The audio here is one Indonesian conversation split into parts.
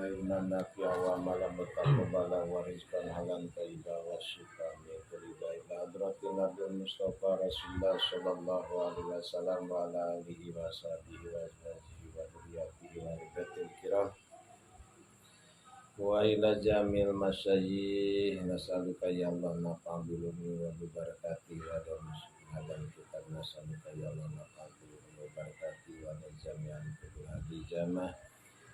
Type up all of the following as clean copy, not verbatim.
ilman nafi'a wa amalan mutaqabbala wa rizqan halan thayyiba wa shifaa min kulli da'in hadratin nabiyyil mustafa rasulullah sallallahu alaihi wasallam wa ala alihi wa sahbihi wa azwajihi wa dzurriyyatihi wa ribatil kiram wa ila jamil masyayikh nas'aluka ya Allah nafa'biluni wa bi barakatihi wa dan kitab nas'aluka ya Allah nafa'biluni wa barakatihi wa jami'an kulli hadi jamah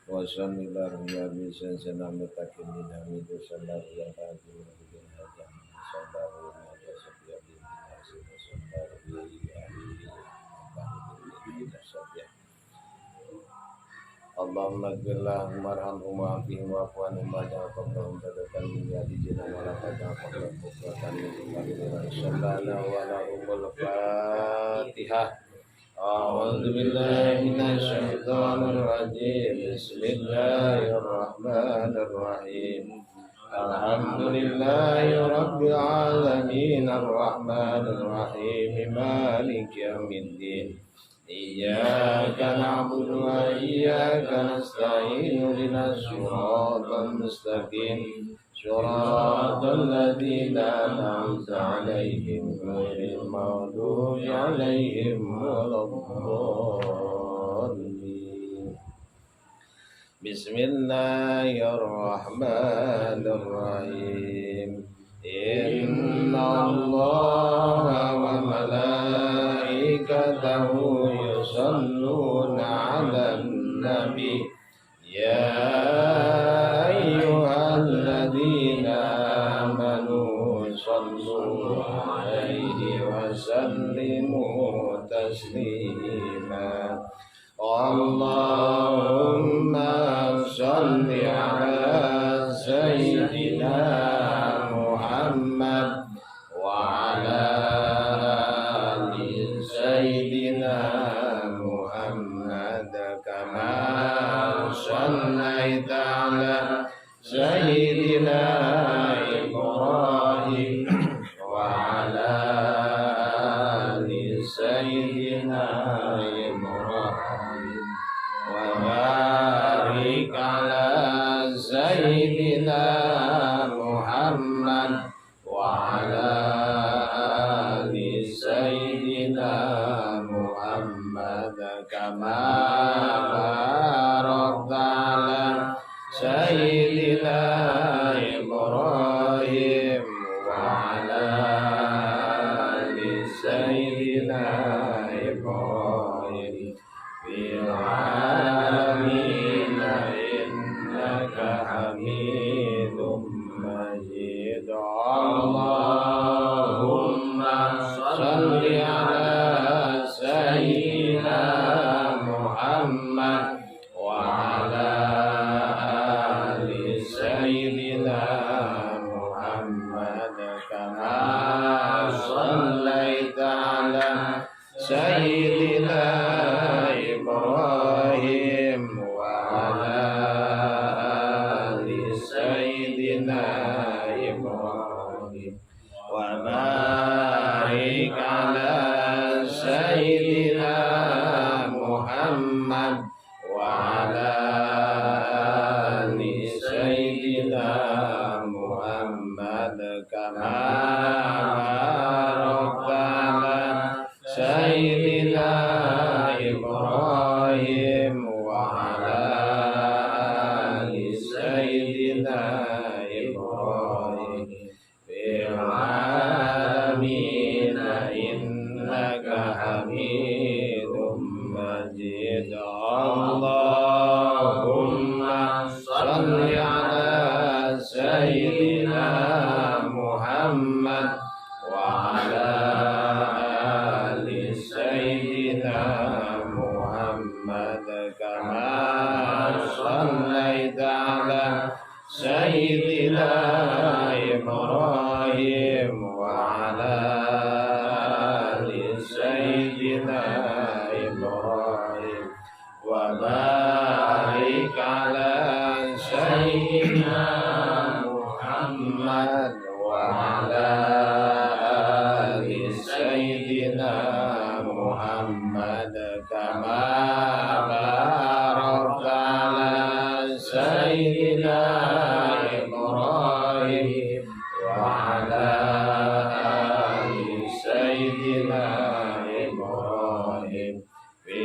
wa sallallahu ya bi sanam mutakin hamidu sallallahu ya ta'ala bin hajam sallallahu ya sabiya bin hasil sallallahu ya ahli Allahumma gfirlah warhamhum wa'afihim wa'fu anhum waj'al qabrahum sadaqan min yadina wa la taj'al qabrahum bukratan min qabrihim sallallahu alaihi Fatihah. A'udzu billahi minasy syaithanir rajim. Bismillahirrahmanirrahim. Alhamdulillahi rabbil alamin arrahmanir rahim maliki yaumiddin. Iyyaka na'budu wa iyyaka nasta'in ihdinas siratal mustaqim siratal ladzina an'amta 'alaihim ghairil maghdubi 'alaihim waladdallin. Bismillahirrahmanirrahim. Innallaha wa malaikatahu yusalluna 'alan nabi ya ayyuhalladzina amanu sallu 'alaihi wa sallimu taslima. Allahumma shalli 'ala sayyidina Muhammad wa 'ala ali sayyidina Muhammad kama shallaita 'ala sayyidina Ibrahim wa 'ala ali sayyidina Ibrahim wa barik 'ala sayyidina Muhammad wa 'ala ali sayyidina Muhammad kama barakta 'ala sayyidina Ibrahim wa 'ala ali sayyidina Ibrahim fil 'alamin innaka Hamidum Majid. Allahumma shalli 'ala sayyidina Muhammad wa 'ala ali sayyidina Muhammad kama shallaita 'ala sayyidina Ibrahim wa 'ala ali sayyidina Ibrahim wa barik 'ala sayyidina Muhammad wa 'ala ali sayyidina Muhammad kama barakta 'ala sayyidina Ibrahim wa 'ala ali sayyidina Ibrahim fil 'alamin innaka Hamidum Majid. Allahumma shalli 'ala sayyidina Muhammad wa 'ala ali sayyidina Muhammad kama shallaita 'ala sayyidina Ibrahim wa 'ala ali sayyidina Ibrahim wa barik 'ala sayyidina Muhammad wa 'ala ali sayyidina Muhammad kama barakta 'ala sayyidina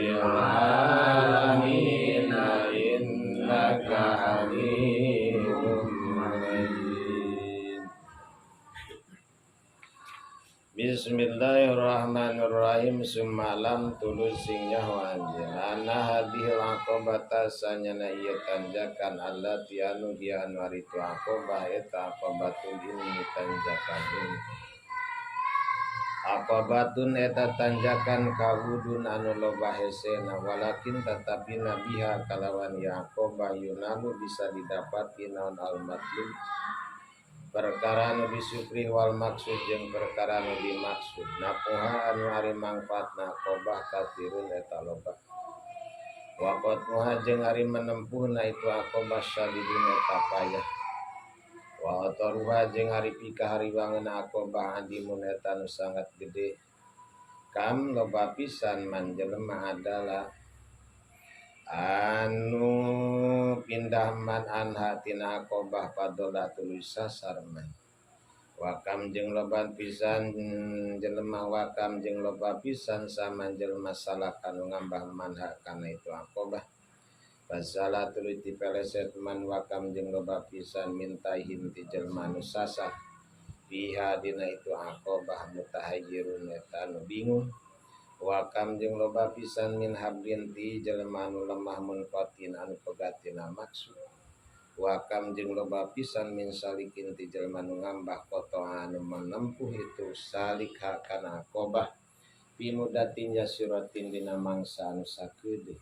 العالمين إنك حميد مجيد. Bismillahirrahmanirrahim. Semalam tulus singnya wanjil ana hadhil aqobata sanyana ieu tanjakan Allah tianu dianu ari tu aqobah eta aqobatul ilmi tanjakan ilmu. Aqobatun eta tanjakan kawudun anu loba hesena walakin tetapi nabiha kalawan ya aqobah yunalu bisa didapati naon al-matlub perkara anu disupri wal maksud jeung perkara anu dimaksud napuha anu ari mangfaatna aqobah katirun eta loba waqat muha jeung ari menempuhna itu aqobah syadidun eta payah wa ataruha jeung ari pikahariwangeuna aqobah adimun eta anu sangat gede kam loba pisan man jelema adalah anu pindah man anha tina aqobah padolatul sasarman wakam jeung loba pisan jelema wakam jeung loba pisan sama jelema salah kanu ngambah manha kana itu aqobah pasala tuluy dipeleset man wakam jeung loba pisan mintahin ti jelema nu sasah fiha dina itu aqobah mutahayyirun eta nu bingung wakam jeung loba pisan min hablin ti jelema anu lemah munqatin anu pegatina maksud wakam jeung loba pisan min salikin ti jelema anu ngambah koto anu menempuh itu salik kana aqobah fi mudatin yasiratin dina mangsa anu sakeudeung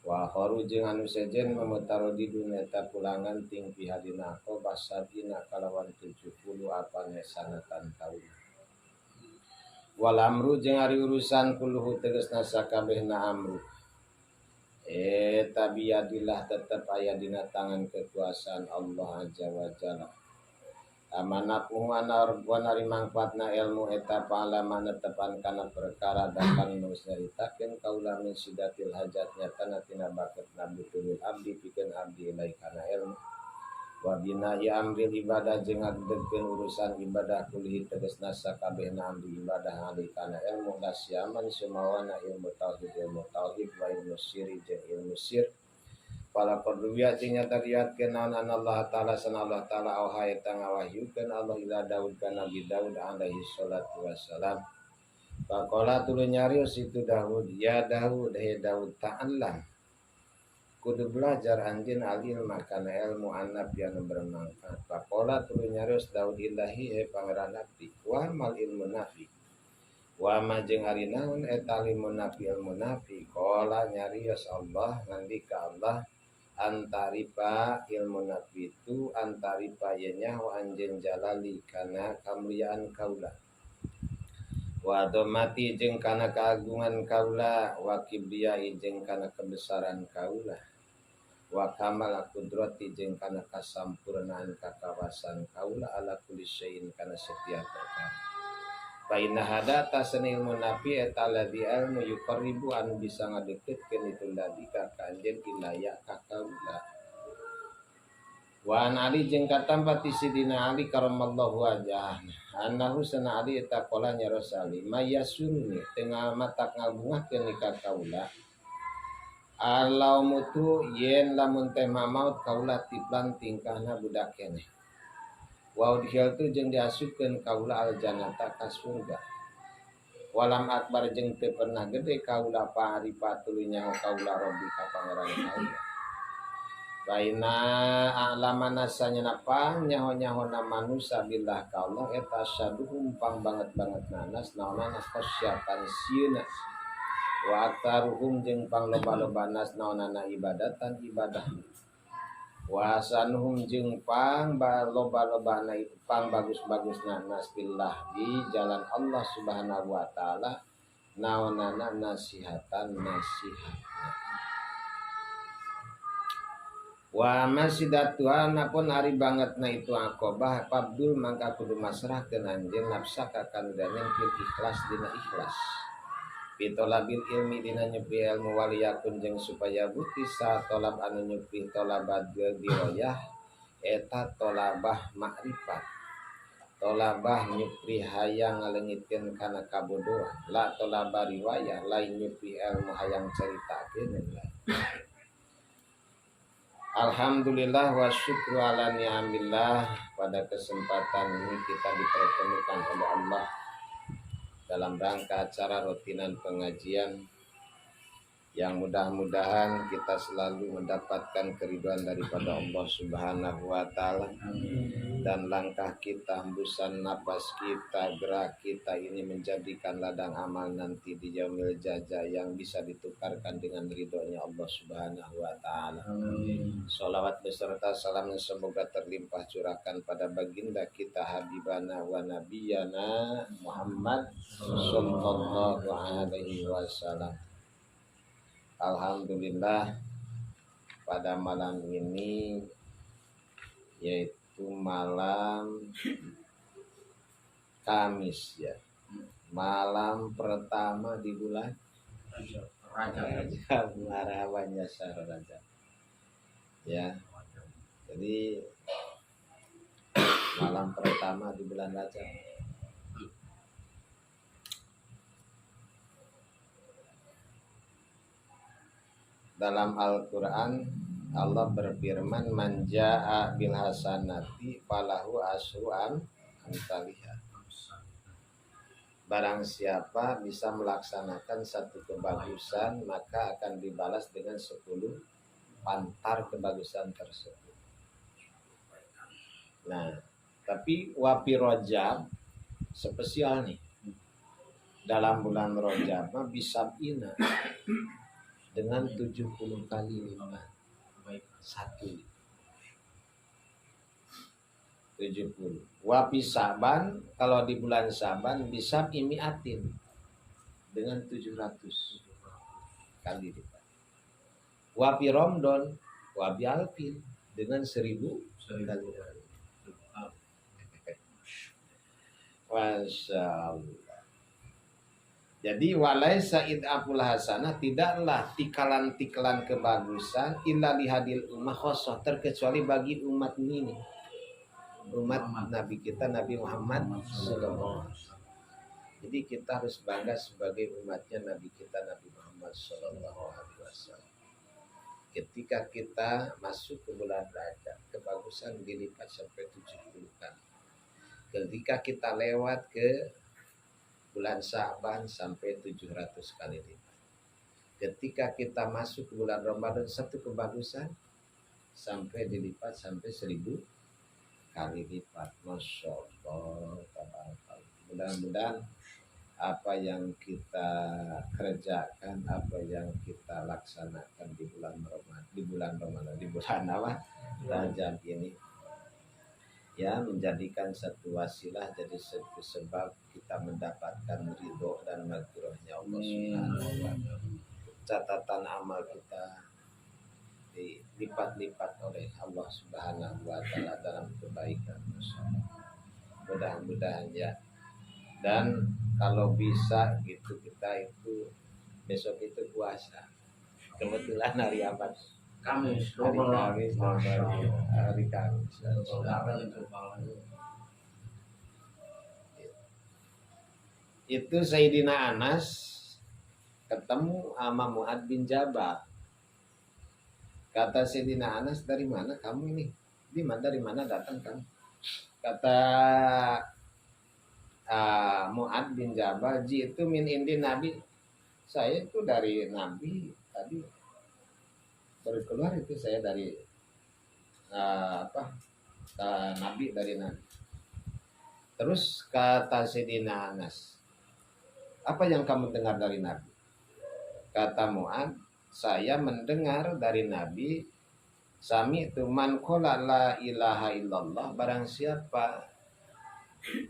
wa kharu jeung anu sejen memutarudidun eta pulangan ting fi hadina aqobah sabina kalawan 70 apane sanatan taun. Wal amru jeung ari urusan kuluhu tegasna sakabehna amru eta biadillah tetep aya dina tangan kekuasaan Allah azza wa jalla amanapuhu anarbuan ari mangfaatna ilmu eta pa'alama netepan kana perkara dakan nu nyaritakeun kaula min sidatil hajat nyatana tina baketna butuhul abdi pikeun abdi ilai kana ilmu wa bina ya amril ibadah jeung ngagedegkeun urusan ibadah kulihi tegasna sakabehna amri ibadah ali kana ilmu lasyaman sumawana ilmu tauhid wa ilmu sirri jeung ilmu sir pala qadruya jeung nyata riatkeun naon Allah taala sana Allah taala auha eta ngawahyukeun Allah ila Daud kana Nabi Daud alaihi salatu wassalam faqala tuluy nyarios itu Daud ya Daud he Daud ta'allam kudu belajar anjeun alil makana ilmu annab yang bermanfaat. Faqala tuluy nyarios Daud ilahi he pangeran abdi wa mal ilmu nafi. Wa ma jeung ari naon eta ilmu nafi ilmu nafi. Qala nyarios Allah ngandika Allah antaripa ilmu nafi itu antaripa nya wa anjeun jalali kana kamuliaan kaula. Wa domati jeung kana keagungan kaula wa kibriyai jeung kana kebesaran kaula wa kamal qudrati jeung kana kasampurnaan kakawasan kaula ala kulli syai'in kana setiap perkara fa inna hada tasani ilmu nafi eta ladzi ilmu yuqarribu anu bisa ngadeketkeun itu ladzi ka kanjeun ilaya ka kaula wa an ali jeung katampa ti sidina ali karamallahu wajhana annahu sana ali eta qala nya rasali mayasunni tengah mata ngabungakeun ka kaula alau mutu yen lamun teh maut kaula tiplan tingkahna budak keneh wa udhil tu jeung diasupkeun kaula al jannata ka surga walam akbar jeung teu pernah gede kaula paharipatul nyaho kaula robbi ka pangeran kaula baina alamana sanyana pang nyaho-nyahona manusia billah ka Allah eta saduhum pang banget-banget nanas naonana khasyatan sieuna wa aktaruhum jeung pangloba-loba nas naonana ibadatan ibadah wa sanuhum jeung pang loba-lobana pang bagus-bagusna nas billah di jalan Allah Subhanahu wa taala naonana nasihatan wa masidatuha napun ari bangetna itu aqobah fabdul mangka kudu masrahkeun anjeun nafsaka kandaneun fil ikhlas dina ikhlas pitolabil ilmi dina nyupi ilmu waliyakun jeung supaya bukti sa tolab anu nyupi tolabad diroyah eta tolabah makrifat tolabah nyupri hayang ngalengitkeun kana kabodohan, la tolabah riwayah lain nyupri ilmu hayang caritakeun. Alhamdulillah wa syukru ala ni'amillah. Pada kesempatan ini kita dipertemukan oleh Allah dalam rangka acara rutinan pengajian yang mudah-mudahan kita selalu mendapatkan keridhaan daripada Allah Subhanahu wa taala. Dan langkah kita, hembusan napas kita, gerak kita ini menjadikan ladang amal nanti di yaumil jaza yang bisa ditukarkan dengan ridhonya Allah Subhanahu wa taala. Sholawat beserta salam semoga terlimpah curahkan pada baginda kita habibana wa nabiyana Muhammad sallallahu alaihi wasallam. Alhamdulillah pada malam ini, yaitu malam Kamis ya, malam pertama di bulan Rajab, marhaban ya syahr Rajab ya. Jadi malam pertama di bulan Rajab. Dalam Al-Quran Allah berfirman, man jaa bil hasanati falahu asyru amsalihha. Barang siapa bisa melaksanakan satu kebagusan, maka akan dibalas dengan 10 pantar kebagusan tersebut. Nah, tapi wapi Rajab spesial nih. Dalam bulan Rajab bisa ina dengan 70 kali lipat. Satu 70. Wapi Saban, kalau di bulan Saban bisa imiatin dengan 700 kali lipat. Wapi Ramadan, wapi Alfin dengan 1000 kali lipat. Masya Allah. Jadi walaisa id'aful hasanah, tidaklah tikalan-tikalan kebagusan illa lihadil ummah khosoh, terkecuali bagi umat ini, umat Nabi kita Nabi Muhammad sallallahu alaihi wasallam. Jadi kita harus bangga sebagai umatnya Nabi kita Nabi Muhammad sallallahu alaihi wasallam. Ketika kita masuk ke bulan Rajab, kebagusan dilipat sampai 70 kali. Ketika kita lewat ke bulan Sa'ban sampai 700 kali lipat. Ketika kita masuk ke bulan Ramadan, satu kebagusan sampai dilipat sampai 1000 kali lipat. Masya Allah. Mudah-mudahan apa yang kita kerjakan, apa yang kita laksanakan di bulan Ramadan, di bulan apa? Rajab ini, ya, menjadikan satu wasilah, jadi satu sebab kita mendapatkan ridho dan maghfirahnya Allah Subhanahu wa taala. Catatan amal kita dilipat-lipat oleh Allah Subhanahu wa taala dalam kebaikan. Mudah-mudahan ya. Dan kalau bisa gitu, kita itu besok itu puasa. Kebetulan hari apa? Kamis, hari Kamis. Itu Sayyidina Anas ketemu sama Mu'ad bin Jabal. Kata Sayyidina Anas, dari mana kamu ini? Dari mana datang kamu? Kata Mu'ad bin Jabal, jitu min indi Nabi. Saya itu dari Nabi tadi. Baru keluar itu saya dari Nabi, dari Nabi. Terus kata Sayyidina Anas, apa yang kamu dengar dari Nabi? Kata Mu'ad, saya mendengar dari Nabi, sami itu man qala la ilaha illallah, barang siapa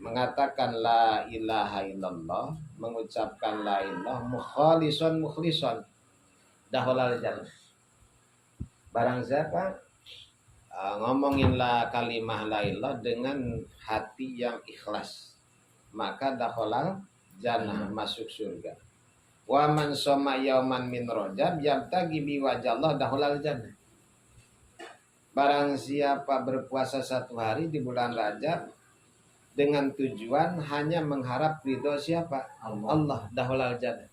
mengatakan la ilaha illallah, mengucapkan la ilaha mukhlisan dahulal jannah. Barang siapa ngomongin la kalimah la ilah dengan hati yang ikhlas, maka dakhalal jannah, masuk surga. Wa man shoma yauman min Rajab yabtagi bi wajhallah dakhalal jannah. Barang siapa berpuasa satu hari di bulan Rajab dengan tujuan hanya mengharap ridho siapa? Allah dahulal jannah.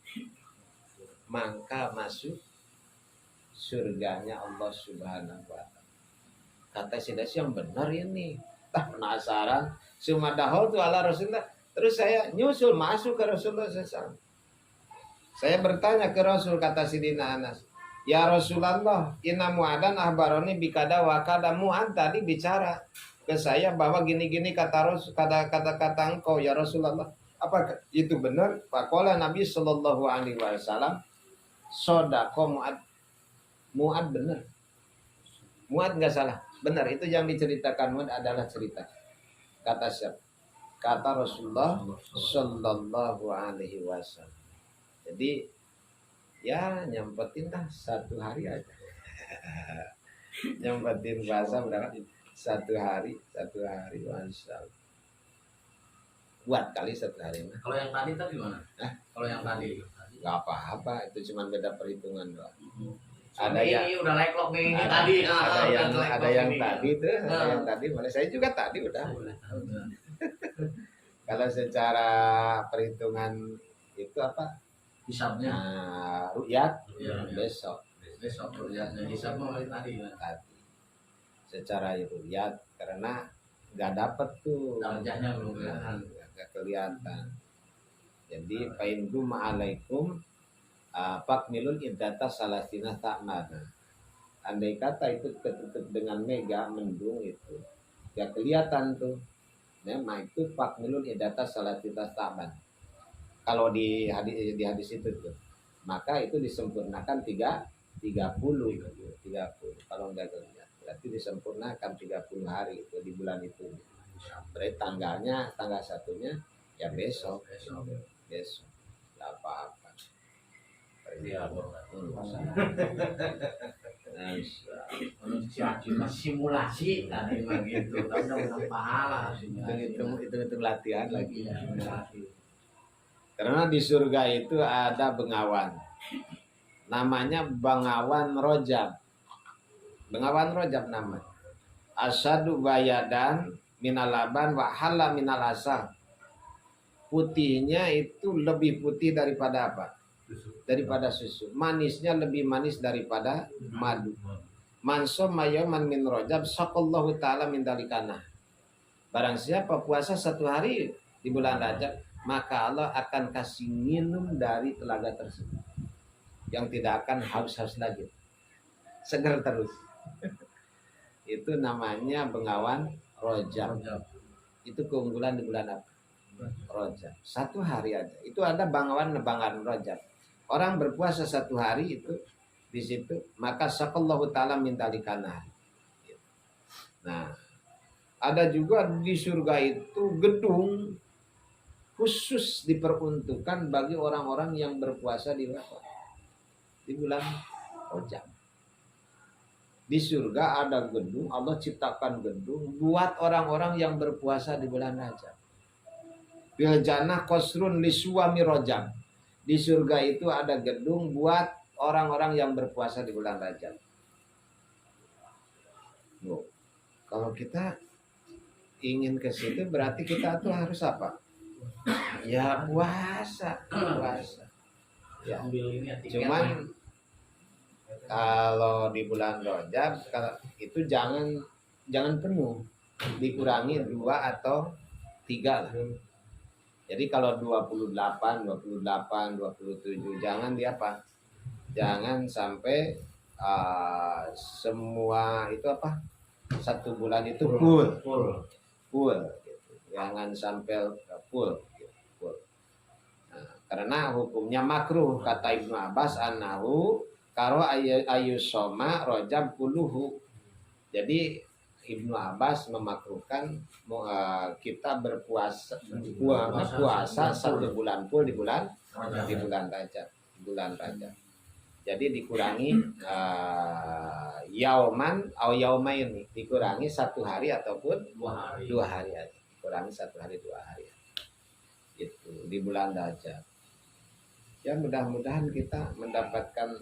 Maka masuk surganya Allah Subhanahu wa taala. Kata si Dasi yang benar ini. Tak penasaran. Sumadahul tu ala Rasulullah. Terus saya nyusul masuk ke Rasulullah SAW. Saya bertanya ke Rasul, kata Sidina Anas, ya Rasulullah, inna mu'adan ahbaroni bikada wakada. Mu'ad tadi bicara ke saya bahwa gini-gini kata engkau ya Rasulullah. Apa itu benar? Faqala Nabi sallallahu alaihi wasallam, sodako Mu'ad. Mu'ad benar. Mu'ad enggak salah. Benar, itu yang diceritakan Mu'ad adalah cerita. Kata siapa? Kata Rasulullah sallallahu alaihi wasallam. Jadi ya nyampetin lah 1 hari aja. Nyampetin puasa berapa? 1 hari, Masya Allah. Buat kali 1 hari. Kalau yang tadi mana? Kalau yang tadi? Gak apa-apa, itu cuma beda perhitungan doang. Ada yang udah like lock nih tadi. Ada yang tadi tuh, ada yang tadi. Mana saya juga tadi udah. Kalau secara perhitungan itu apa? Hisabnya. Ru'yat Ya. besok Ru'yatnya hisabnya tadi. Secara ru'yat karena nggak dapet tuh. Darajahnya belum kelihatan. Nggak kelihatan. Jadi fa'indu ma'alaikum fakmilul iddata salasina ta'mana. Andai kata itu ketutup dengan mega mendung itu nggak kelihatan tuh. Nah itu fakmilul iddata salasina ta'mana. Kalau di hadis itu tuh, maka itu disempurnakan 30. Kalau enggak kelihatan, berarti disempurnakan 30 hari itu di bulan itu. Berarti tanggal 1-nya ya besok. Enggak apa-apa. Simulasi tadi begitu, tapi udah pahala. Itu latihan lagi. Karena di surga itu ada bengawan. Namanya bengawan rojab. Bengawan rojab namanya. Asyadu bayadan minalaban wa hala minal asal. Putihnya itu lebih putih daripada apa? Daripada susu. Manisnya lebih manis daripada madu. Mansom mayoman min rojab sakallahu ta'ala min dalikana. Barang siapa puasa 1 hari di bulan Rajab, maka Allah akan kasih minum dari telaga tersebut yang tidak akan haus-haus lagi, segar terus. Itu namanya bengawan rojab. Itu keunggulan di bulan apa? Rojab. 1 hari aja itu ada bengawan rojab. Orang berpuasa 1 hari itu di situ, maka sakallahu ta'ala min dalikana. Nah, ada juga di surga itu gedung khusus diperuntukkan bagi orang-orang yang berpuasa di bulan Rajab. Di surga ada gedung, Allah ciptakan gedung buat orang-orang yang berpuasa di bulan Rajab. Bil jannah qasrun li suwami Rajab. Di surga itu ada gedung buat orang-orang yang berpuasa di bulan Rajab. Loh, kalau kita ingin ke situ berarti kita tuh harus apa? Ya puasa. Ya. Cuman kalau di bulan Rajab itu jangan penuh, dikurangi 2 atau 3 lah. Jadi kalau 28, 27 jangan di apa? Jangan sampai semua itu apa? 1 bulan itu full. Jangan sampai full. Karena hukumnya makruh, kata Ibnu Abbas annahu karo ayusoma rojab kuluhu. Jadi Ibnu Abbas memakruhkan kita berpuasa 1 bulan full di bulan Rajab. Jadi dikurangi yauman atau yaumain, dikurangi 1 hari ataupun 2 hari aja. Kurangi 1 hari 2 hari. Itu di bulan Rajab. Ya mudah-mudahan kita mendapatkan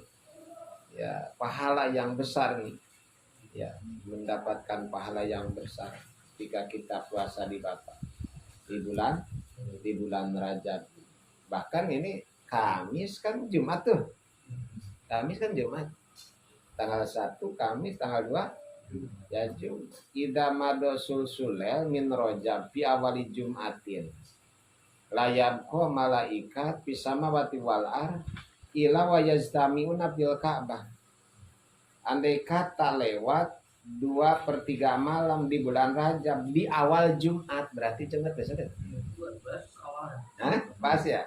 ya pahala yang besar nih. Ya, mendapatkan pahala yang besar jika kita puasa di Bapak. di bulan Rajab. Bahkan ini Kamis kan Jumat tuh. Kamis kan Jumat. Tanggal 1 Kamis, tanggal 2 ya Jumat. Idza madosul sulel min Rajab fi awali Jumatin. Layab ko malaikat pisama wati wal ar ila wa yaztamiuna fil Ka'bah. Andai kata lewat 2/3 malam di bulan Rajab di awal Jumat, berarti Jumat besok ya? Hah? Pas ya?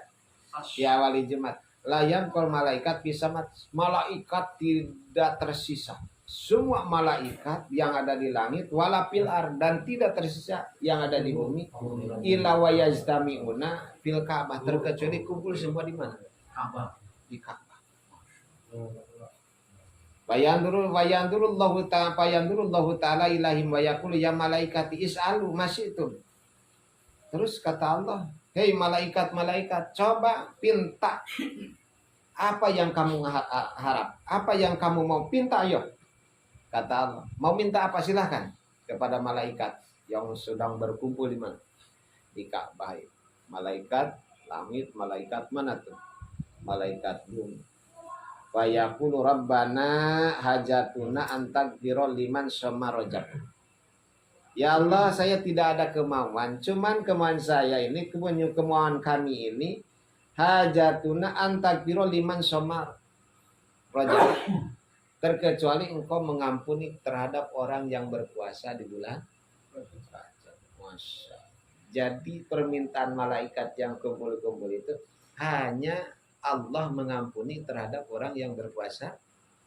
Di awal Jumat. Layam kol malaikat bisa malaikat tidak tersisa. Semua malaikat yang ada di langit wala fil ar dan tidak tersisa yang ada di bumi illa wa yaztamiuna fil Ka'bah, terkecuali kumpul semua di mana? Di Ka'bah. Wayandurullahu ta'ala ilahim wa yaqulu ya malaikati is'alu masyitum. Terus kata Allah, hei malaikat-malaikat, coba pinta apa yang kamu harap, apa yang kamu mau pinta, ayo. Kata Allah, mau minta apa silahkan kepada malaikat yang sedang berkumpul di mana? Di Ka'bah. Malaikat langit, malaikat mana tuh? Malaikat bumi. Wa yaqulu rabbana hajatuna antagfira liman syama Rajab. Ya Allah, saya tidak ada kemauan, cuman kemauan saya ini, kemauan kami ini hajatuna antagfira liman syama Rajab. Terkecuali engkau mengampuni terhadap orang yang berpuasa di bulan Rajab. Masya. Jadi permintaan malaikat yang kumpul-kumpul itu hanya Allah mengampuni terhadap orang yang berpuasa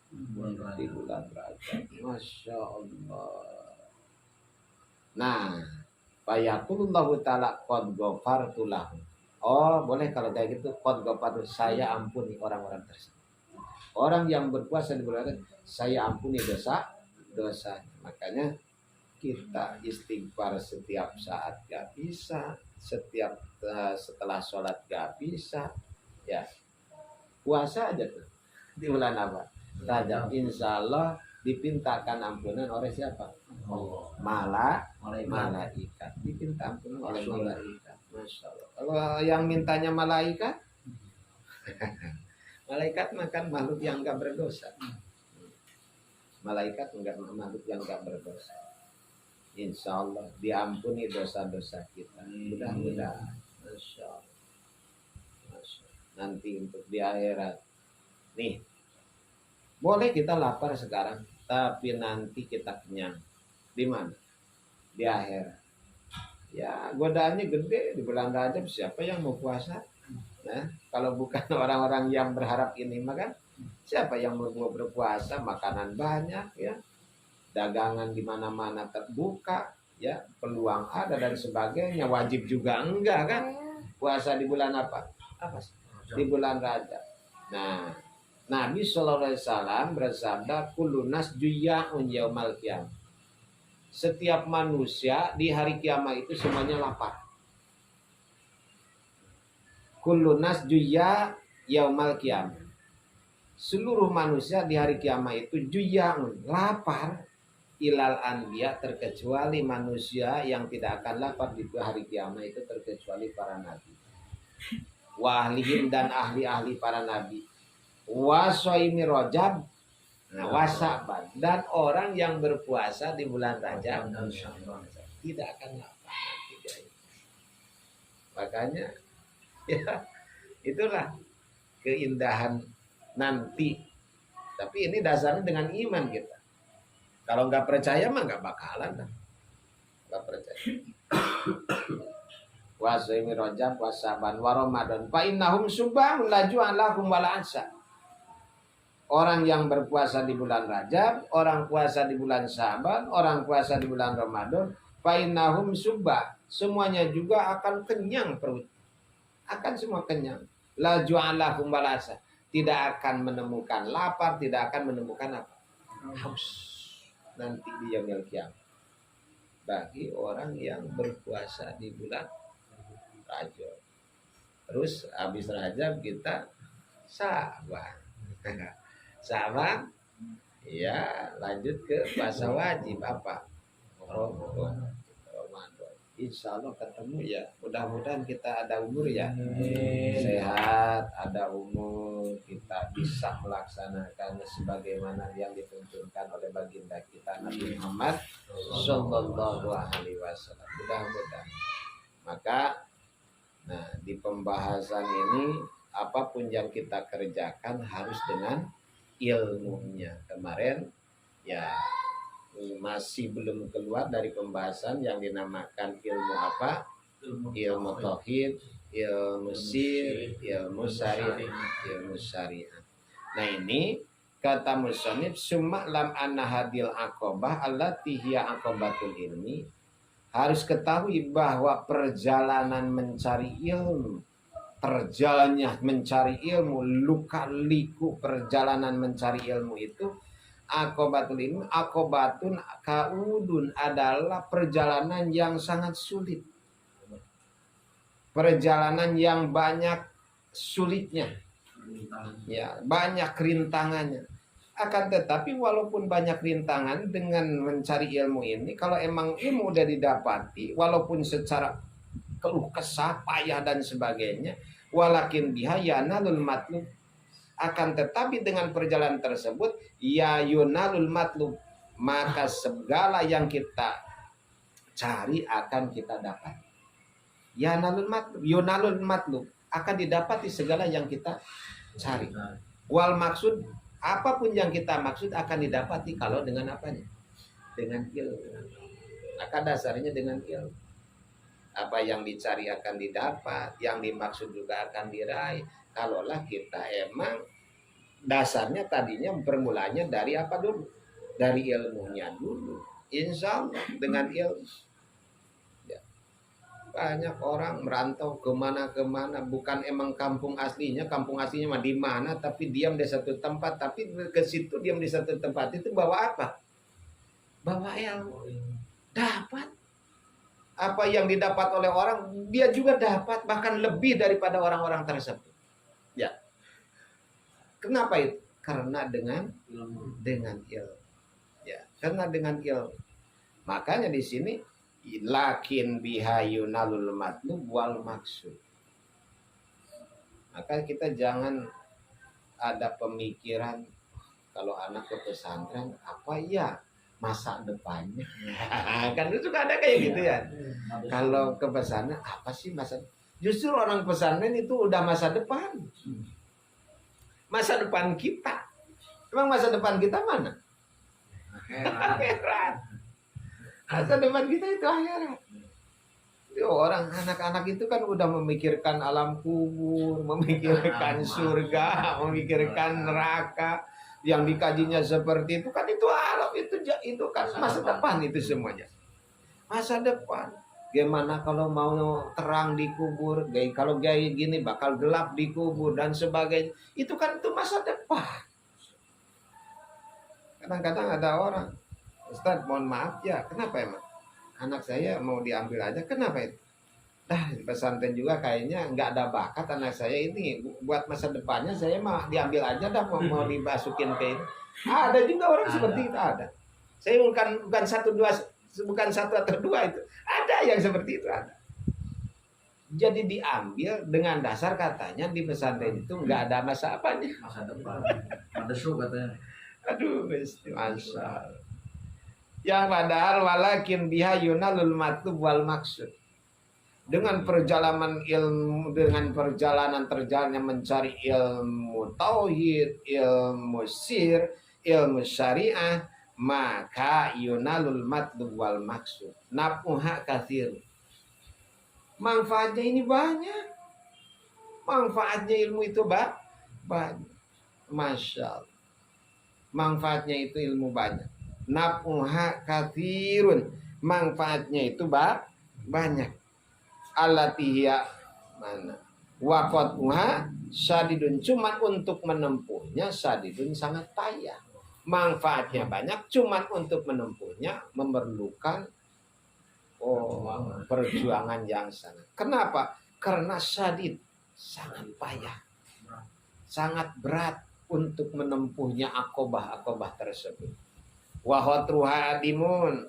di bulan Rajab. Masya Allah. Nah, fayaqulullahu ta'ala qad ghafartu lahum. Oh, boleh kalau kayak gitu, qad ghafartu, saya ampuni orang-orang tersebut. Orang yang berpuasa di bulan Rajab, saya ampuni dosa. Makanya kita istighfar setiap saat gak bisa, setiap setelah sholat gak bisa, ya puasa aja tuh di bulan apa? Rajab. Insya Allah dipintakan ampunan oleh siapa? Malaikat. Dipinta ampunan oleh malaikat. Masya Allah. Kalau yang mintanya malaikat, malaikat makan makhluk yang enggak berdosa. Malaikat enggak makhluk yang enggak berdosa. Insya Allah diampuni dosa-dosa kita. Mudah-mudahan. Masya Allah. Nanti untuk di akhirat. Nih, boleh kita lapar sekarang, tapi nanti kita kenyang. Di mana? Di akhirat. Ya, godaannya gede di bulan Rajab. Siapa yang mau puasa? Nah, kalau bukan orang-orang yang berharap ini, maka siapa yang mau berpuasa? Makanan banyak, ya, dagangan di mana-mana terbuka, ya, peluang ada dan sebagainya. Wajib juga enggak kan? Puasa di bulan apa? Apa sih? Di bulan Rajab. Nah, Nabi Shallallahu Alaihi Wasallam bersabda, "Kulunas juya'un yaumal qiyamah." Setiap manusia di hari kiamat itu semuanya lapar. Kulunas juya yaumal qiyamah. Seluruh manusia di hari kiamat itu juya'un, lapar, ilal anbiya, terkecuali manusia yang tidak akan lapar di hari kiamat itu terkecuali para nabi. Wa ahlihim, dan ahli-ahli para nabi. Wa shaimi Rajab, wasaban, dan orang yang berpuasa di bulan Rajab tidak akan lapar. Makanya ya, itulah keindahan nanti. Tapi ini dasarnya dengan iman kita. Kalau nggak percaya mah nggak bakalan. Nggak percaya. Wasaimi Rajab, wasaban, wa Ramadan. Fa innahum subham laju alahum wala ansa. Orang yang berpuasa di bulan Rajab, orang puasa di bulan Syaban, orang puasa di bulan Ramadan, fa innahum subha, semuanya juga akan kenyang perut. Akan semua kenyang. La ju'alahum balasa. Tidak akan menemukan lapar, tidak akan menemukan apa? Haus. Nanti di yaumil qiyamah. Bagi orang yang berpuasa di bulan Rajab. Terus habis Rajab kita Syaban. Syaban, ya lanjut ke puasa wajib apa? Ramadan. insya Allah ketemu ya. Mudah-mudahan kita ada umur ya, sehat, ada umur, kita bisa melaksanakan sebagaimana yang dituntunkan oleh baginda kita Nabi Muhammad Sallallahu Alaihi Wasallam. Mudah-mudahan. Maka, nah di pembahasan ini apapun yang kita kerjakan harus dengan ilmunya. Kemarin ya masih belum keluar dari pembahasan yang dinamakan ilmu apa? Ilmu tauhid, ilmu sir, ilmu syariat. Nah ini kata musannif summa lam anna hadil aqobah allati hiya aqobatul ilmi, harus ketahui bahwa perjalanan mencari ilmu, terjalannya mencari ilmu, luka-liku perjalanan mencari ilmu itu akobatul ilmi, akobatun kaudun adalah perjalanan yang sangat sulit, perjalanan yang banyak sulitnya, ya banyak rintangannya. Akan tetapi walaupun banyak rintangan dengan mencari ilmu ini, kalau emang ilmu udah didapati, walaupun secara keluh kesah, payah dan sebagainya, walakin biha yanalul matlub, akan tetapi dengan perjalanan tersebut ya yunalul matlub, maka segala yang kita cari akan kita dapat. Yanalul matlub, yunalul matlub, akan didapati segala yang kita cari. Wal maksud, apapun yang kita maksud akan didapati kalau dengan apanya? Dengan ilmu. Maka dasarnya dengan ilmu. Apa yang dicari akan didapat, yang dimaksud juga akan diraih. Kalaulah kita emang dasarnya tadinya bermulanya dari apa dulu? Dari ilmunya dulu. Insya Allah dengan ilmu. Ya. Banyak orang merantau kemana-kemana, bukan emang kampung aslinya mah di mana, tapi diam di satu tempat, tapi ke situ diam di satu tempat itu bawa apa? Bawa ilmu. Dapat. Apa yang didapat oleh orang, dia juga dapat, bahkan lebih daripada orang-orang tersebut. Ya. Kenapa itu? Karena dengan ilmu. Ya, karena dengan ilmu. Makanya di sini lakin bihayunalul matlub wal maksud. Maka kita jangan ada pemikiran kalau anak ke pesantren apa ya masa depannya. Kan itu juga ada kayak gitu ya. Kalau ke pesantren apa sih masa? Justru orang pesantren itu udah masa depan. Masa depan kita. Emang masa depan kita mana? Akhirat. Masa depan kita itu akhirat. Orang anak-anak itu kan udah memikirkan alam kubur, memikirkan surga, memikirkan neraka. Yang dikajinya seperti itu kan itu alam, itu kan masa depan itu semuanya. Masa depan. Gimana kalau mau terang di kubur, kalau kayak gini bakal gelap di kubur dan sebagainya. Itu kan itu masa depan. Kadang-kadang ada orang, Ustaz mohon maaf ya, kenapa emang? Anak saya mau diambil aja, kenapa itu? Di pesantren juga kayaknya nggak ada bakat anak saya ini, buat masa depannya saya mah diambil aja dah, mau dimasukin ke ini. Ada juga orang seperti itu, ada. Saya bukan satu atau dua itu, ada yang seperti itu ada. Jadi diambil dengan dasar katanya di pesantren itu nggak ada masa apanya. Masa depan. Ada su katanya. Aduh, masa. Yang padahal walakin biha yunalul matlub wal maksud. Dengan perjalanan ilmu, dengan perjalanan terjalannya mencari ilmu tauhid, ilmu sir, ilmu syariah, maka yunalul matlub wal maksud. Nafuha katsir. Manfaatnya ini banyak. Manfaatnya ilmu itu banyak. Masya Allah. Manfaatnya itu ilmu banyak. Nafuha katsirun. Manfaatnya itu banyak. Alatihya mana waqatuha sadidun, cuman untuk menempuhnya sadidun sangat payah. Manfaatnya banyak, cuman untuk menempuhnya memerlukan perjuangan yang sangat. Kenapa? Karena sadid sangat payah, sangat berat untuk menempuhnya akobah tersebut. Wa khatruha adimun,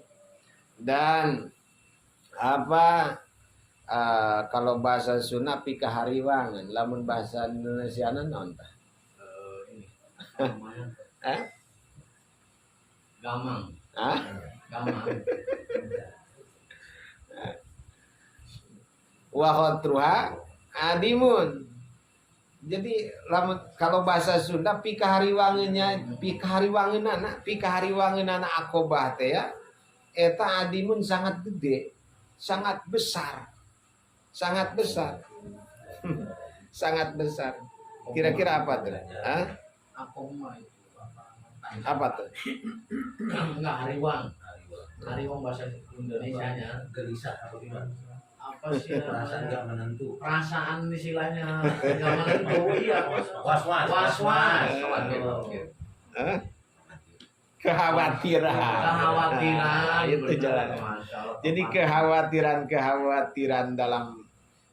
dan apa kalau bahasa Sunda pika hariwangan, lamun bahasa Indonesia naon tah? Ini namanya Eh? gamang. Hah? Gamang. Wa khotruha adimun. Jadi lamun kalau bahasa Sunda pika hariwangeunnya, pika hariwangeunana akobah teh ya eta adimun sangat gede, sangat besar. Sangat besar. Sangat besar. Kira-kira apa tuh? Hah? Akoma itu Apa tuh? enggak hariwang. Hariwang bahasa Indonesianya Gelisah apa gimana? apa sih Perasaan namanya? gak menentu. Perasaan istilahnya nggak menentu. Iya, Was-was. was-was. Hah? Kekhawatiran. Kekhawatiran. Nah, itu jalan. Masya Allah. Jadi kekhawatiran dalam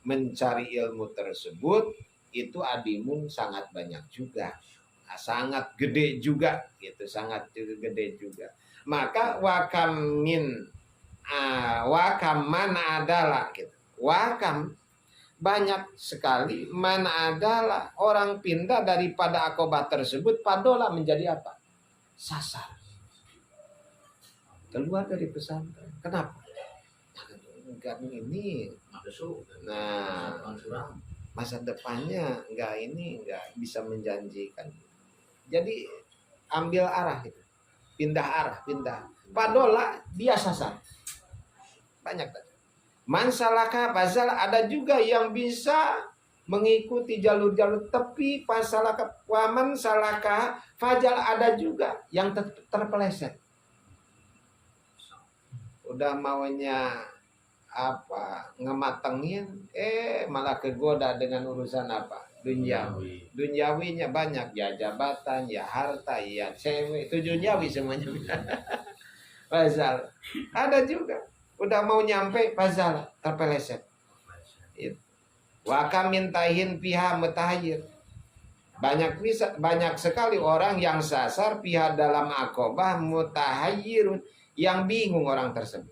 mencari ilmu tersebut itu adimun sangat banyak juga. Nah, sangat gede juga gitu, sangat gede juga. Maka wakam mana adalah gitu. Wakam banyak sekali mana adalah orang pindah daripada akobah tersebut padola menjadi apa? Sasar. Keluar dari pesantren. Kenapa? Enggak ini. Nah, masa depannya enggak bisa menjanjikan. Jadi ambil arah itu. Pindah. Padola dia sasar. Banyak tadi. Mansalaka pasal ada juga yang bisa mengikuti jalur-jalur tepi pasalaka waman salaka fajal ada juga yang terpeleset. Udah maunya apa ngematengin malah kegoda dengan urusan apa duniawinya banyak ya, jabatan ya, harta ya, cewek itu duniawi semuanya. Pasal ada juga udah mau nyampe pasal terpeleset. Wa kamin tahin piha mutahayir. Banyak sekali orang yang sasar pihak dalam akobah mutahayyirun, yang bingung orang tersebut.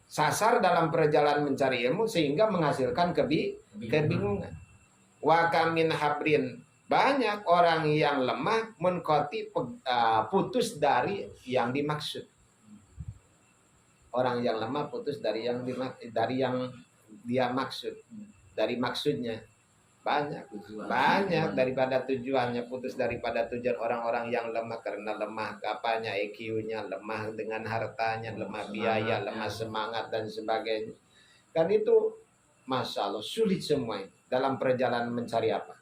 Sasar dalam perjalanan mencari ilmu sehingga menghasilkan kebingungan. Wa kamin habrin, banyak orang yang lemah menkoti putus dari yang dimaksud. Orang yang lemah putus dari yang dia maksud, dari maksudnya. Banyak daripada tujuannya, putus daripada tujuan. Orang-orang yang lemah karena lemah apanya, EQ-nya lemah, dengan hartanya lemah, biaya lemah, semangat dan sebagainya. Kan itu masalah sulit semua dalam perjalanan mencari apa?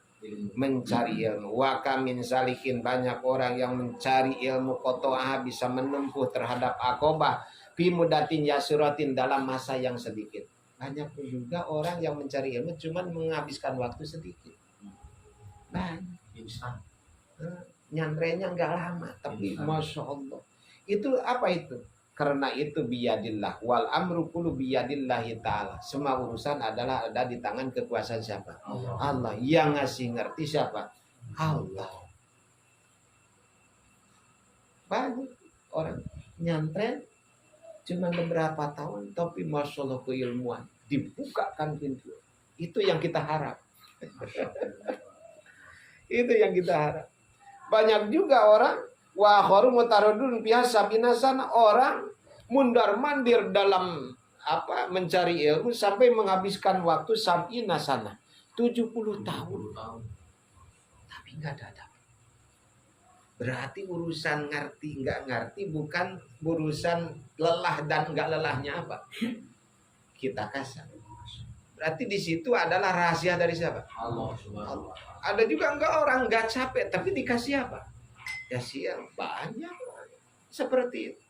Mencari ilmu. Wa kamin salikin, banyak orang yang mencari ilmu kotoah bisa menempuh terhadap akobah fi mudatin yasuratin, dalam masa yang sedikit. Banyak juga orang yang mencari ilmu cuman menghabiskan waktu sedikit. Instan. Nyantrenya nggak lama, tapi masya Allah. Itu apa itu? Karena itu biyadillah wal amru kullu biyadillahi ta'ala. Semua urusan adalah ada di tangan kekuasaan siapa? Allah. Yang ngasih ngerti siapa? Allah. Banyak orang nyantren cuma beberapa tahun, tapi masya Allah keilmuan, dibukakan pintu. Itu yang kita harap. Itu yang kita harap. Banyak juga orang wa kharu mutaradun biasa binasan, orang mundar-mandir dalam apa mencari ilmu sampai menghabiskan waktu sab'ina sana, 70 tahun. Tapi enggak ada. Berarti urusan ngerti enggak ngerti bukan urusan lelah dan enggak lelahnya apa? Kita kasar. Berarti di situ adalah rahasia dari siapa? Allah Subhanahu wa ta'ala. Ada juga enggak orang enggak capek tapi dikasih apa? Ya siang banyak seperti itu.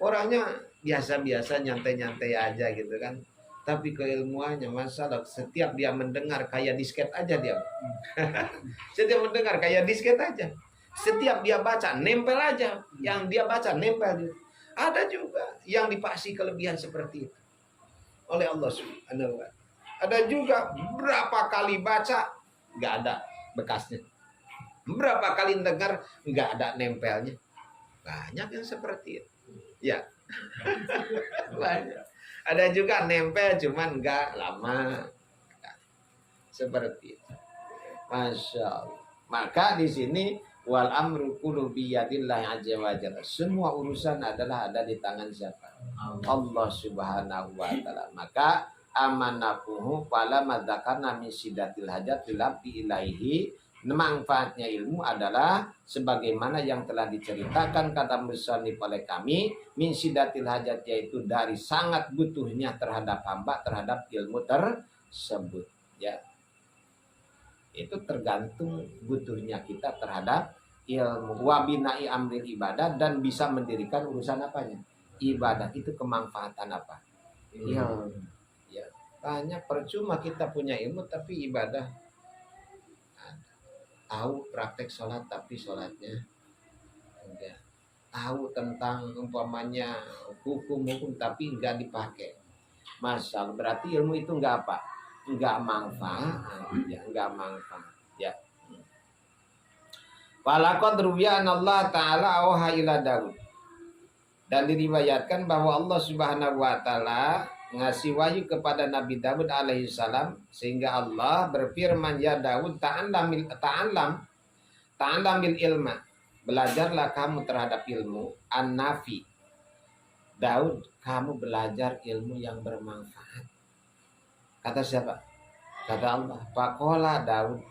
Orangnya biasa-biasa nyantai-nyantai aja gitu kan. Tapi keilmuannya masalah setiap dia mendengar kayak disket aja dia. Setiap mendengar kayak disket aja. Setiap dia baca nempel aja, yang dia baca nempel. Ada juga yang dipasih kelebihan seperti itu oleh Allah Subhanahu wa ta'ala. Ada juga berapa kali baca nggak ada bekasnya, berapa kali dengar nggak ada nempelnya. Banyak yang seperti itu ya. Banyak. Ada juga nempel cuman enggak lama. Seperti itu. Masya Allah. Maka di sini wal amru kullu biyadillah azza wa jalla. Semua urusan adalah ada di tangan siapa? Allah Subhanahu wa taala. Maka amanakuhu wala madzakarna min sidatil hajat dilabdi ilaihi. Manfaatnya ilmu adalah sebagaimana yang telah diceritakan kata musannif oleh kami min sidatil hajat, yaitu dari sangat butuhnya terhadap hamba terhadap ilmu tersebut, ya. Itu tergantung butuhnya kita terhadap ilmu. Wabinai amril ibadah, dan bisa mendirikan urusan apanya? Ibadah. Itu kemanfaatan apa? Ilmu. Ya. Banyak percuma kita punya ilmu tapi ibadah. Tahu praktek sholat tapi sholatnya enggak. Tahu tentang umpamanya hukum-hukum tapi enggak dipakai. Masya, berarti ilmu itu enggak apa? Enggak manfaat, ya, enggak manfaat, ya. Falaqad ruwiya Allah taala auha ila Daud. Dan diriwayatkan bahwa Allah Subhanahu wa taala ngasih wahyu kepada Nabi Daud alaihi salam, sehingga Allah berfirman, ya Daud, ta'allamil ilma. Belajarlah kamu terhadap ilmu an-nafi. Daud, kamu belajar ilmu yang bermanfaat. Kata siapa? Kata Allah. Faqala Daud,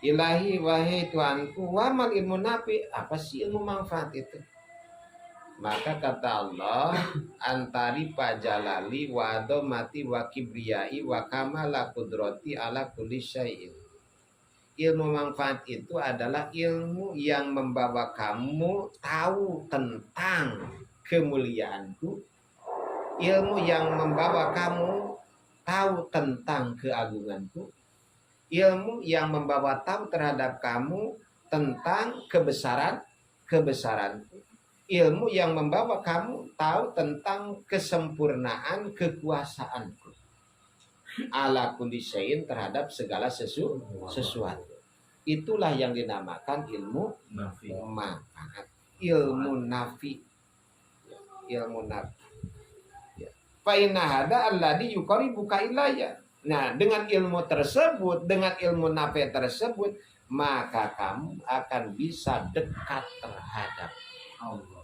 ilahi wahai Tuhanku, wamal ilmu nafi. Apa sih ilmu manfaat itu? Maka kata Allah, antari pajalali wa adomati wa kibriyai wa kamala kudrati ala kulli syai'in. Ilmu manfaat itu adalah ilmu yang membawa kamu tahu tentang kemuliaanku. Ilmu yang membawa kamu tahu tentang keagunganku. Ilmu yang membawa tahu terhadap kamu tentang kebesaranku. Ilmu yang membawa kamu tahu tentang kesempurnaan kekuasaanku. Ala kulli syai'in, terhadap segala sesuatu. Itulah yang dinamakan ilmu manfaat. Ilmu nafi. Ilmu nafi. Fa inna hada alladhi yuqarribuka ilayya. Nah, dengan ilmu tersebut, dengan ilmu nafi tersebut, maka kamu akan bisa dekat terhadap Allah.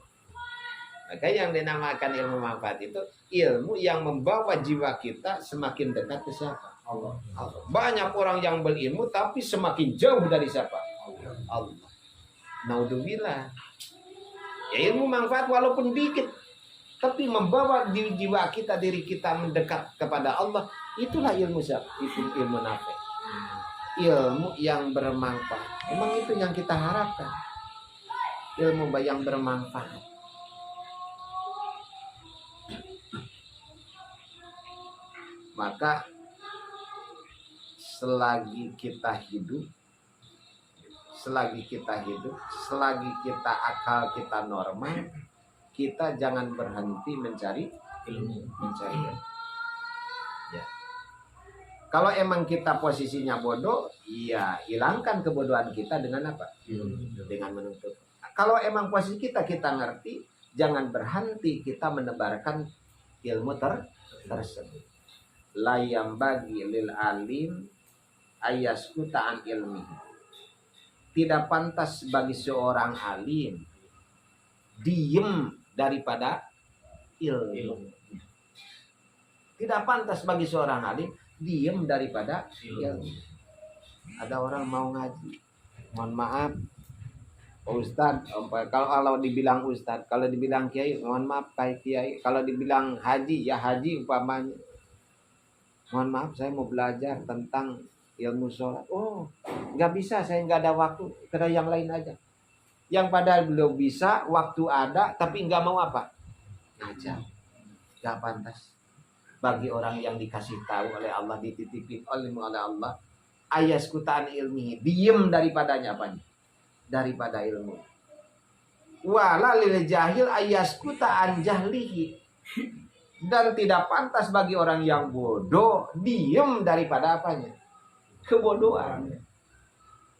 Maka yang dinamakan ilmu manfaat itu ilmu yang membawa jiwa kita semakin dekat ke siapa? Allah. Banyak orang yang berilmu tapi semakin jauh dari siapa? Allah. Naudzubillah. Ya, ilmu manfaat walaupun dikit tapi membawa jiwa kita, diri kita mendekat kepada Allah. Itulah ilmu siapa? Itu ilmu nafi. Ilmu yang bermanfaat. Memang itu yang kita harapkan. Ilmu yang bermanfaat. Maka selagi kita hidup, selagi kita akal kita normal, kita jangan berhenti mencari ilmu. Ya. Kalau emang kita posisinya bodoh, ya hilangkan kebodohan kita dengan apa? Dengan menuntut. Kalau emang posisi kita ngerti, jangan berhenti kita menebarkan ilmu tersebut. La yambagi lil alim ayaskuta an ilmi. Tidak pantas bagi seorang alim diem daripada ilmu. Tidak pantas bagi seorang alim diem daripada ilmu. Ada orang mau ngaji, mohon maaf Ustadz, kalau dibilang Ustadz, kalau dibilang Kiai, mohon maaf Kiai, kalau dibilang haji, ya haji umpamanya. Mohon maaf, saya mau belajar tentang ilmu sholat. Oh, nggak bisa, saya nggak ada waktu. Karena yang lain aja. Yang padahal belum bisa, waktu ada, tapi nggak mau apa? Ngajar. Nggak pantas. Bagi orang yang dikasih tahu oleh Allah, dititipin oleh Allah, ayaskutan ilmi, diem daripadanya apanya? Daripada ilmu. Wala lil jahil ayaskutan jahlihi. Dan tidak pantas bagi orang yang bodoh diem daripada apanya? Kebodohan.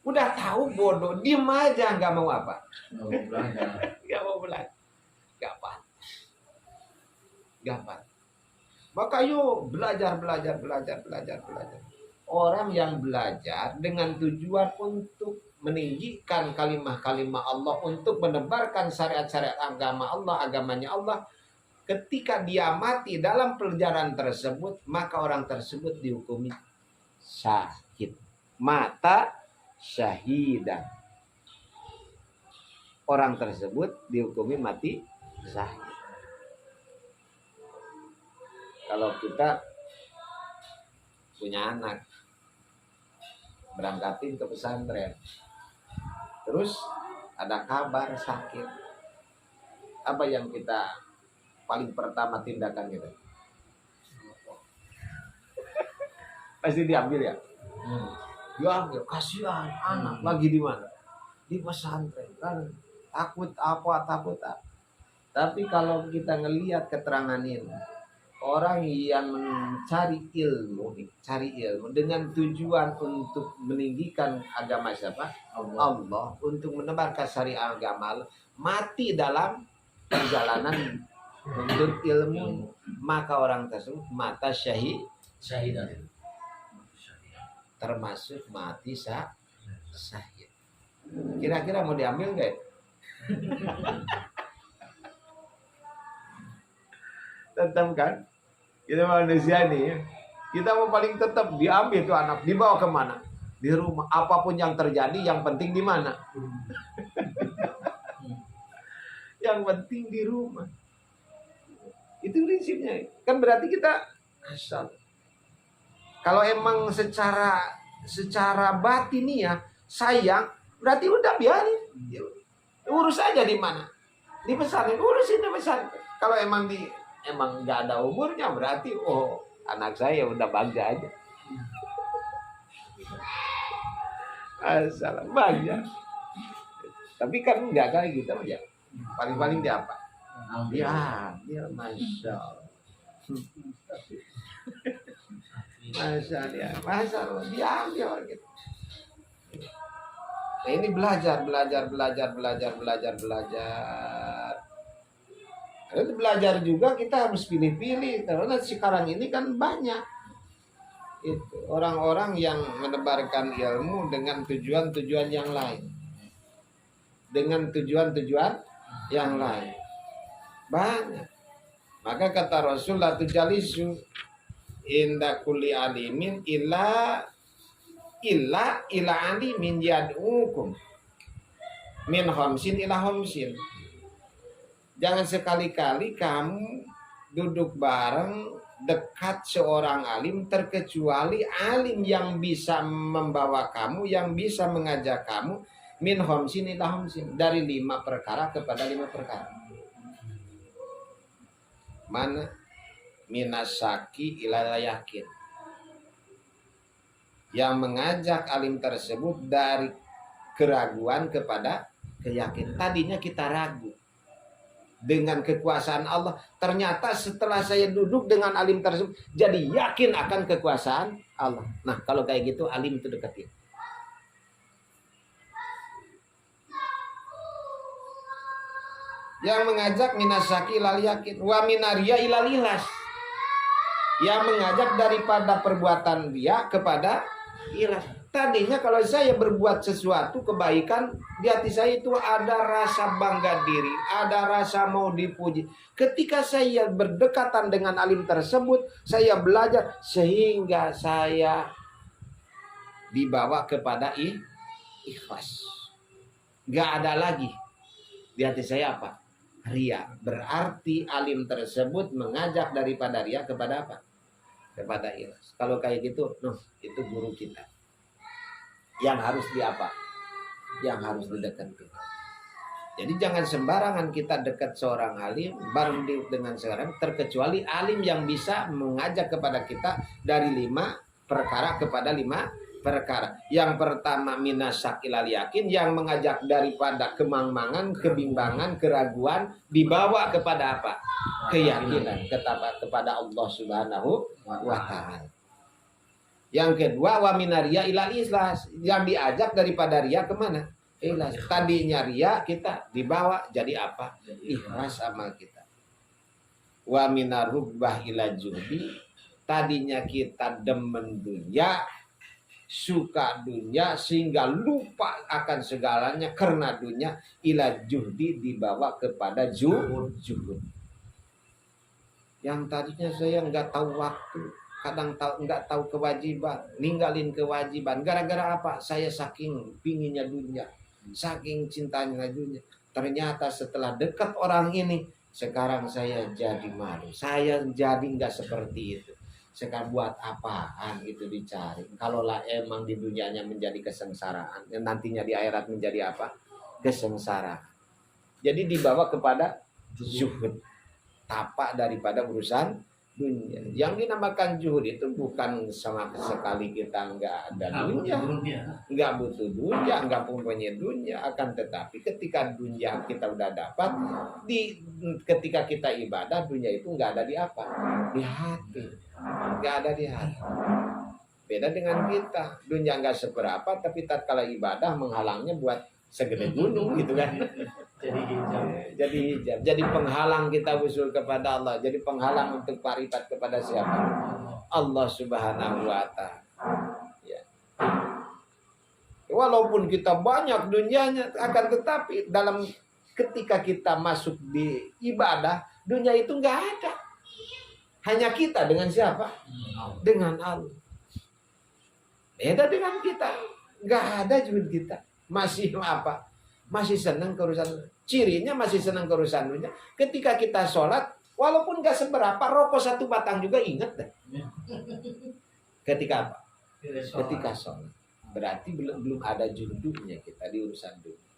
Udah tahu bodoh, diem aja, nggak mau apa? Nggak mau belajar. Nggak pantas. Maka yuk belajar. Orang yang belajar dengan tujuan untuk meninggikan kalimah-kalimah Allah, untuk menebarkan syariat-syariat agama Allah, agamanya Allah. Ketika dia mati dalam pelajaran tersebut, maka orang tersebut dihukumi syahid. Mata syahidan. Orang tersebut dihukumi mati syahid. Kalau kita punya anak, berangkatin ke pesantren, terus ada kabar sakit, apa yang kita paling pertama tindakan kita? Pasti diambil ya? Diambil, kasihan anak lagi di mana? Di pesantren kan, takut apa. Tapi kalau kita ngelihat keterangan ini, orang yang mencari ilmu dengan tujuan untuk meninggikan agama siapa? Allah, untuk menebarkan syariat agama Allah, mati dalam perjalanan untuk ilmu, maka orang tersebut mata Syahidan. termasuk mati syahid. Kira-kira mau diambil nggak? Tetap kan? Kita manusia nih, kita mau paling tetap diambil tuh anak, dibawa kemana? Di rumah. Apapun yang terjadi, yang penting di mana? Yang penting di rumah. Itu prinsipnya. Kan berarti kita asal. Kalau emang secara batin nih ya sayang, berarti udah biarin. Urus aja di mana? Di pesantren, urusin di pesantren. Kalau emang nggak ada umurnya, berarti anak saya udah bangga aja. Asal bangga. Tapi kan nggak kayak gitu aja. Paling-paling dia apa? Dia masya Allah. Masya Allah, diambil gitu. Nah ini belajar. Karena belajar juga kita harus pilih-pilih, karena sekarang ini kan banyak itu orang-orang yang menebarkan ilmu dengan tujuan-tujuan yang lain, banyak. Maka kata Rasul, la tujalisu inda kulli alimin illa alimin yad'ukum min khamsin ila khamsin. Jangan sekali-kali kamu duduk bareng dekat seorang alim, terkecuali alim yang bisa membawa kamu, yang bisa mengajak kamu min khamsin ila khamsin, dari 5 perkara kepada 5 perkara. Mana? Minasaki ila yakin. Yang mengajak alim tersebut dari keraguan kepada keyakinan. Tadinya kita ragu dengan kekuasaan Allah, ternyata setelah saya duduk dengan alim tersebut jadi yakin akan kekuasaan Allah. Nah, kalau kayak gitu alim itu deketin. Yang mengajak minasaki ilal yakin, wa minaria ilal ikhlas. Yang mengajak daripada perbuatan dia kepada ikhlas. Tadinya kalau saya berbuat sesuatu kebaikan, di hati saya itu ada rasa bangga diri, ada rasa mau dipuji. Ketika saya berdekatan dengan alim tersebut, saya belajar sehingga saya dibawa kepada ikhlas. Gak ada lagi di hati saya apa? Ria. Berarti alim tersebut mengajak daripada ria kepada apa? Kepada ikhlas. Kalau kayak gitu, itu guru kita. Yang harus diapa? Yang harus didekati. Jadi jangan sembarangan kita dekat seorang alim bareng dengan seorang, terkecuali alim yang bisa mengajak kepada kita dari 5 perkara kepada 5 perkara. Yang pertama minasak ilal yakin, yang mengajak daripada kemangmangan, kebimbangan, keraguan, dibawa kepada apa? Keyakinan kepada Allah Subhanahu wa Ta'ala. Yang kedua, wa minaria ilal ikhlas, yang diajak daripada ria kemana? Ikhlas. Tadinya ria, kita dibawa jadi apa? Ikhlas amal kita. Wa minar rubbah ila juhdi, tadinya kita demen dunia, suka dunia sehingga lupa akan segalanya karena dunia, ila juhdi dibawa kepada juhud. Yang tadinya saya nggak tahu waktu, kadang nggak tahu kewajiban, ninggalin kewajiban. Gara-gara apa? Saya saking pinginnya dunia, saking cintanya dunia. Ternyata setelah dekat orang ini, sekarang saya jadi malu. Saya jadi nggak seperti itu. Sekarang buat apaan itu dicari? Kalaulah emang di dunianya menjadi kesengsaraan, dan nantinya di akhirat menjadi apa? Kesengsaraan. Jadi dibawa kepada zuhud, tapak daripada urusan dunia. Yang dinamakan zuhud itu bukan sama sekali kita nggak ada dunia, nggak butuh dunia, nggak punya dunia. Akan tetapi ketika dunia kita udah dapat, ketika kita ibadah, dunia itu nggak ada di apa? Di hati, nggak ada di hati. Beda dengan kita, dunia nggak seberapa, tapi tatkala ibadah menghalangnya buat segede gunung gitu kan. Jadi hijab, jadi penghalang kita usul kepada Allah, jadi penghalang untuk paripat kepada siapa? Allah Subhanahu wa Ta'ala. Ya. Walaupun kita banyak dunianya, akan tetapi dalam ketika kita masuk di ibadah, dunia itu nggak ada. Hanya kita dengan siapa? Dengan Allah. Beda dengan kita, nggak ada juga kita. Masih apa? Masih senang kerusan. Cirinya masih senang kerusan dunia. Ketika kita sholat, walaupun gak seberapa, rokok satu batang juga ingat deh. Ketika apa? Ketika sholat. Berarti belum ada judunya kita di urusan dunia.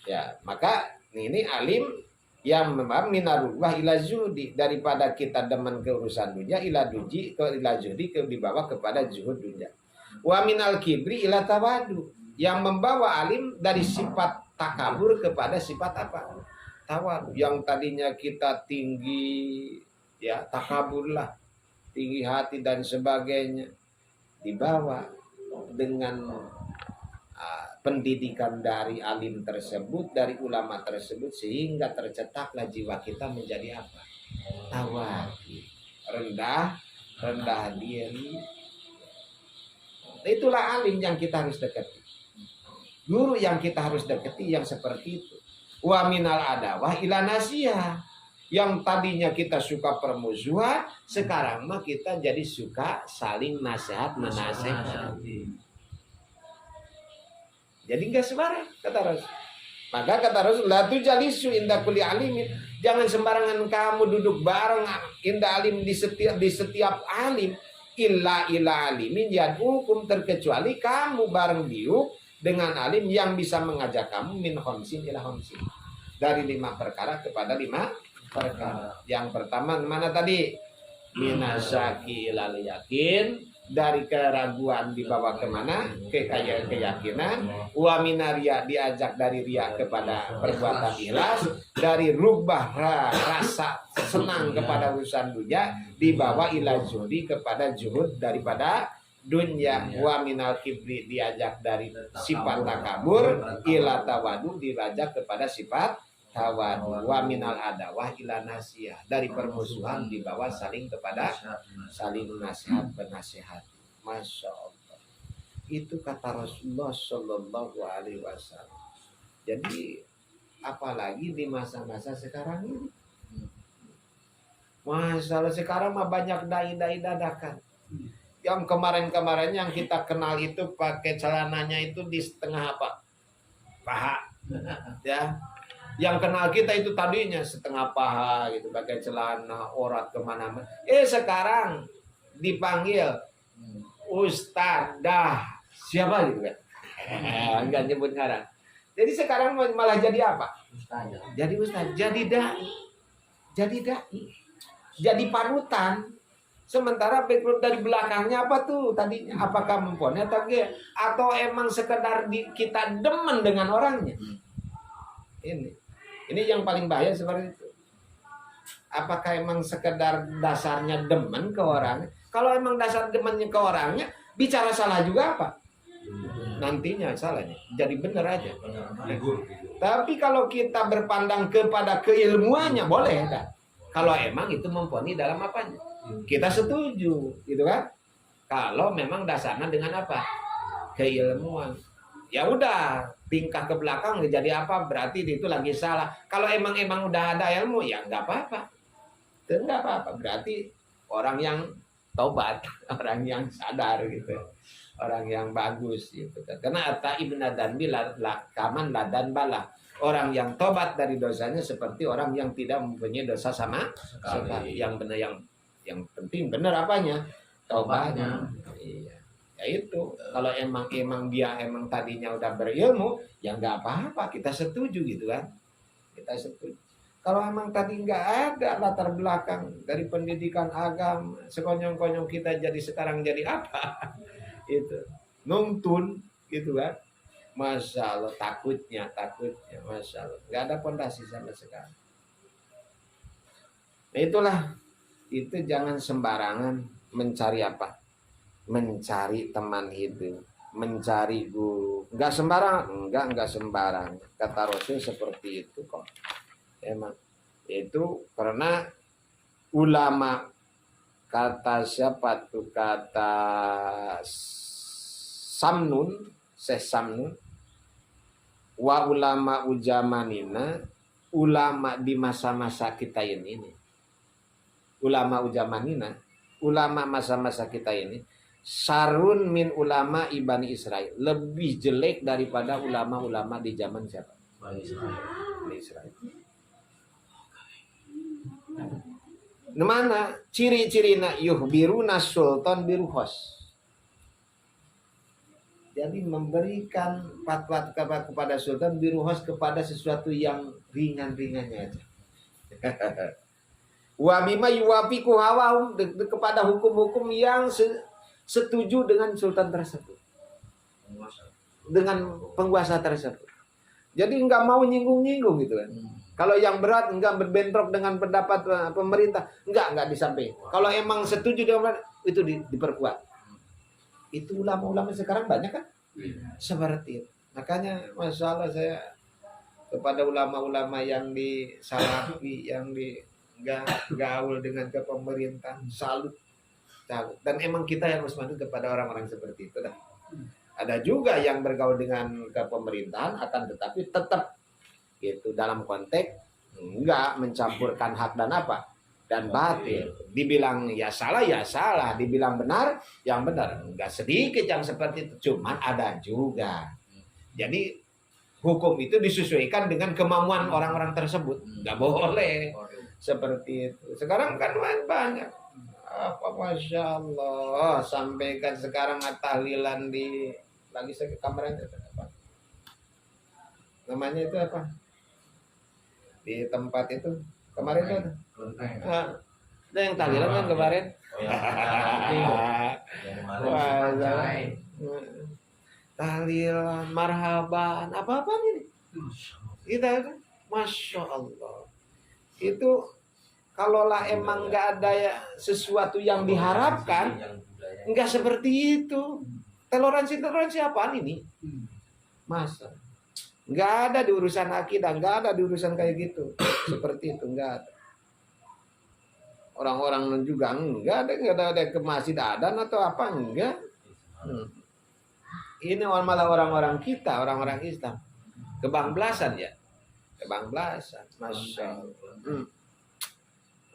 Ya, maka ini alim yang memang minarubah ila judi, daripada kita demen ke urusan dunia ila duji ke ila judi, ke dibawa kepada juhud dunia. Wa minal kibri ila tawadu, yang membawa alim dari sifat takabur kepada sifat apa? Tawadu. Yang tadinya kita tinggi, ya takabur lah, tinggi hati dan sebagainya, dibawa dengan pendidikan dari alim tersebut, dari ulama tersebut, sehingga tercetaklah jiwa kita menjadi apa? Tawadu, rendah diri. Itulah alim yang kita harus dekati. Guru yang kita harus dekati yang seperti itu. Wa minal adawah ila nasiyah. Yang tadinya kita suka permusuhan, sekarang mah kita jadi suka saling nasihat menasehati. Jadi enggak sembarang kata Rasul. Maka kata Rasul, la tujalisu inda kulli alimin. Jangan sembarangan kamu duduk bareng inda alim di setiap alim. Illa alimin yad'ukum, terkecuali kamu bareng diuk dengan alim yang bisa mengajak kamu min khamsin ila khamsin, dari 5 perkara kepada 5 perkara. Yang pertama mana tadi? Minasaki ilal yakin, dari keraguan dibawa kemana? Ke keyakinan. Wa minaria, diajak dari riya kepada perbuatan ikhlas. Dari rubah rasa senang kepada urusan dunia, dibawa ila zuhdi kepada juhud daripada dunia. Wa minal kibri, diajak dari sifat takabur ila tawadu, diajak kepada sifat tawadu. Wa minal adawah ila nasiyah, dari permusuhan dibawa saling kepada saling nasihat bernasihat. Masya Allah, itu kata Rasulullah Shallallahu Alaihi Wasallam. Jadi apalagi di masa-masa sekarang ini, masalah sekarang mah banyak dai-dai dadakan. Yang kemarin-kemarin yang kita kenal itu pakai celananya itu di setengah apa? Paha. Ya. Yang kenal kita itu tadinya setengah paha gitu, pakai celana, orat kemana-mana. Sekarang dipanggil Ustadzah siapa gitu kan? Enggak nyebut ngaran. Jadi sekarang malah jadi apa? Jadi ustaz, jadi dai. Jadi panutan. Sementara background dari belakangnya apa tuh tadinya? Apakah mempunyai atau emang sekedar kita demen dengan orangnya? Ini yang paling bahaya seperti itu. Apakah emang sekedar dasarnya demen ke orangnya? Kalau emang dasar demennya ke orangnya, bicara salah juga apa? Nantinya salahnya jadi benar aja. Tapi kalau kita berpandang kepada keilmuannya boleh kan? Kalau emang itu mumpuni dalam apanya, kita setuju, gitu kan? Kalau memang dasarnya dengan apa? Keilmuan. Ya udah, tingkah ke belakang jadi apa? Berarti itu lagi salah. Kalau emang udah ada ilmu, ya nggak apa-apa. Itu nggak apa-apa. Berarti orang yang tobat, orang yang sadar gitu, orang yang bagus gitu. Karena Atta Ibn Danbi kaman ladan bala. Orang yang tobat dari dosanya seperti orang yang tidak mempunyai dosa sama sekali. Yang benar, yang penting benar apanya? Tobatnya. Iya. Ya itu, kalau emang dia tadinya udah berilmu, ya nggak apa-apa, kita setuju gitu kan. Kita setuju. Kalau emang tadi nggak ada latar belakang dari pendidikan agama, sekonyong-konyong kita jadi sekarang jadi apa? Itu nuntun gitu kan. Masya Allah, takutnya, Masya Allah, nggak ada fondasi sama sekali. Nah itulah, itu jangan sembarangan mencari apa? Mencari teman hidup, mencari guru. Nggak sembarangan, enggak sembarangan. Kata Rasul seperti itu kok. Emang itu karena ulama, kata siapa tuh, kata Syekh Samnun, wa ulama ujamanina, ulama di masa-masa kita ini, ulama ujamanina, ulama masa-masa kita ini, sarun min ulama ibani Israel, lebih jelek daripada ulama-ulama di zaman siapa? Bani Israel. Mana ciri-cirina? Yuhbiruna sultan biruhos. Jadi memberikan fatwa kepada sultan biruhos, kepada sesuatu yang ringan-ringannya aja. Wa bima yuwafiqu hawahum, kepada hukum-hukum yang setuju dengan sultan tersebut, dengan penguasa tersebut. Jadi nggak mau nyinggung-nyinggung gitu kan. Kalau yang berat nggak berbentrok dengan pendapat pemerintah, nggak disampaikan. Kalau emang setuju dengan itu diperkuat. Itu ulama-ulama sekarang banyak kan? Seperti itu. Makanya masalah saya kepada ulama-ulama yang di salafi, yang di gaul dengan kepemerintahan, salut. Dan emang kita harus manut kepada orang-orang seperti itu dah. Ada juga yang bergaul dengan kepemerintahan, akan tetapi tetap gitu dalam konteks enggak mencampurkan hak dan apa dan batil. Dibilang ya salah, dibilang benar yang benar. Enggak sedikit yang seperti itu, cuman ada juga. Jadi hukum itu disesuaikan dengan kemampuan orang-orang tersebut. Enggak boleh seperti itu. Sekarang kan banyak apa, Masya Allah, sampaikan sekarang tahlilan di lagi saya ke kamarnya apa namanya itu apa di tempat itu kemarin tuh ada yang tahlilan kan kemarin. Tahlilan, marhaban, apa ini kita kan, Masya Allah. Itu kalaulah emang nggak ada ya sesuatu yang diharapkan, nggak seperti itu. Toleransi apaan ini? Masa nggak ada di urusan akidah, nggak ada di urusan kayak gitu. Seperti itu nggak ada. Orang-orang juga nggak ada ke masjid adan atau apa, enggak. Ini malah orang-orang kita, orang-orang Islam kebangplasan ya, kebangplasan. Masya Allah.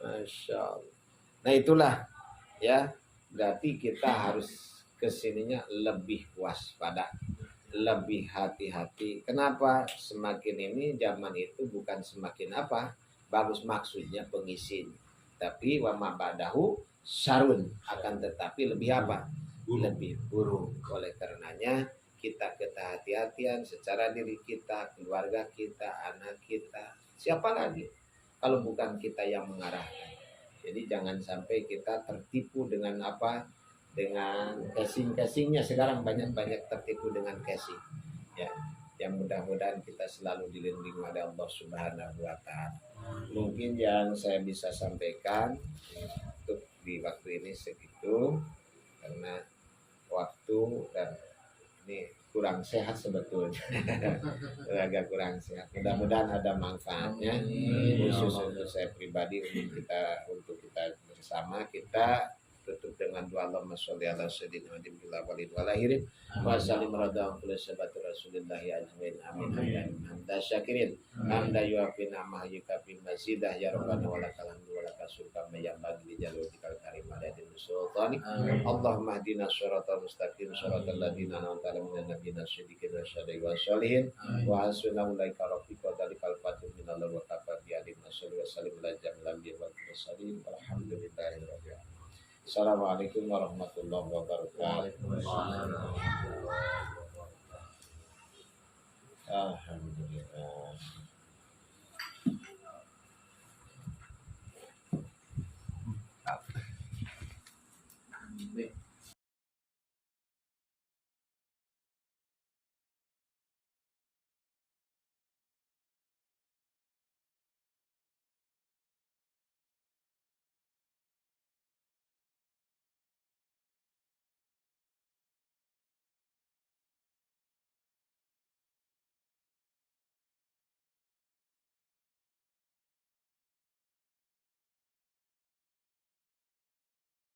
Masya Allah. Nah itulah ya, berarti kita harus kesininya lebih waspada, lebih hati-hati. Kenapa? Semakin ini zaman itu bukan semakin apa bagus, maksudnya pengisinya, tapi wa ma ba'dahu syarun, akan tetapi lebih apa? Lebih buruk. Oleh karenanya kita kehati-hatian secara diri kita, keluarga kita, anak kita, siapa lagi kalau bukan kita yang mengarahkan. Jadi jangan sampai kita tertipu dengan apa, dengan casing-casingnya. Sekarang banyak tertipu dengan casing ya. Yang mudah-mudahan kita selalu dilindungi oleh Allah Subhanahu wa Ta'ala. Mungkin yang saya bisa sampaikan untuk di waktu ini segitu, karena waktu dan ini kurang sehat sebetulnya. Agak kurang sehat. Mudah-mudahan ada manfaatnya khusus untuk saya pribadi, untuk kita bersama. Kita tutup dengan doa Allahumma sholli ala sayyidina Muhammadin bil awwalin wal akhirin wa sallim radhiyallahu anhu sabatu rasulillah ajmain amin ya hamda syakirin hamda yuafi nama yukafi masidah ya rabbana wa lakal hamdu wa lakal syukru yang bagi di jalur dikal karim adadin sultani Allahumma hdina shiratal mustaqim shiratal ladzina an'amta alaihim minan nabiyyin siddiqin wasyhadin wassalihin wa hasuna ulaika rafiqa dalikal fatih minallah wa kafa bi alim sallallahu wa sallim ala jamil anbiya wal mursalin walhamdulillahi rabbil alamin. Assalamualaikum warahmatullahi wabarakatuh. Alhamdulillah.